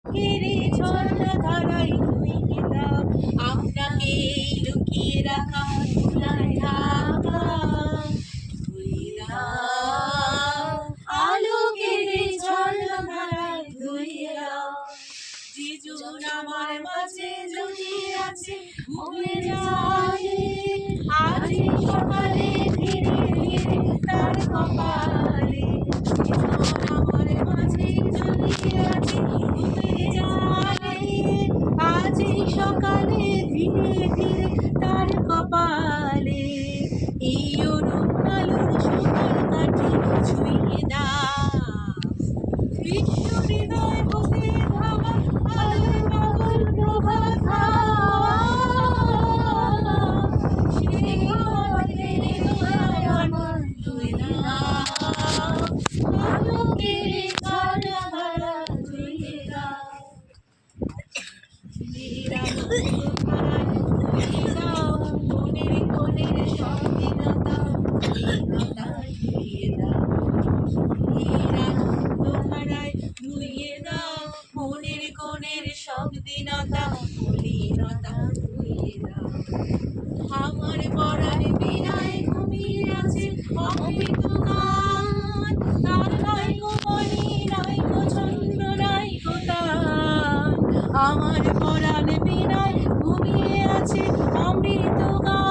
কেড়ে ঝর্ণা ধারায় ধুইয়ে দাও আপনাকে লুকিয়ে রাখা ধুলায় ঢাকা ধুইয়ে দাও আলোকের এই ঝর্ণা ধারায় ধুইয়ে দাও যিজুন আমার মাঝে জড়িয়ে আছে ঘুমের জালে আজ সকালে ধীরে ধীরে তার কপালে যিজুন আমার মাঝে জড়িয়ে আছে ঘুমের জালে আজ সকালে ধীরে ধীরে তার কপালে এই অরুণ আলোর সকাল কাঠি ছুঁয়ে দাও বিশ্ব হৃদয় হতে ধাওয়া আলোর পাগল প্রভাত সে ঘরে আমার ধুয়ে দাও আলোকের ঝর্ণা ধারা ধুয়ে দাও মনের কোণের স্বাধীনতা ধুয়ে দাও ধুইয়ে দাও মনের কোণের সব দীনতা মলিনতা ধুইয়ে দাও আমার পরাণে বিনায় ঘুমিয়ে আছে অমৃত গান তার নাইকো মনি নাইকো ছন্দ নাইকো তান আমার পরাণে বিনায় ঘুমিয়ে আছে অমৃত গান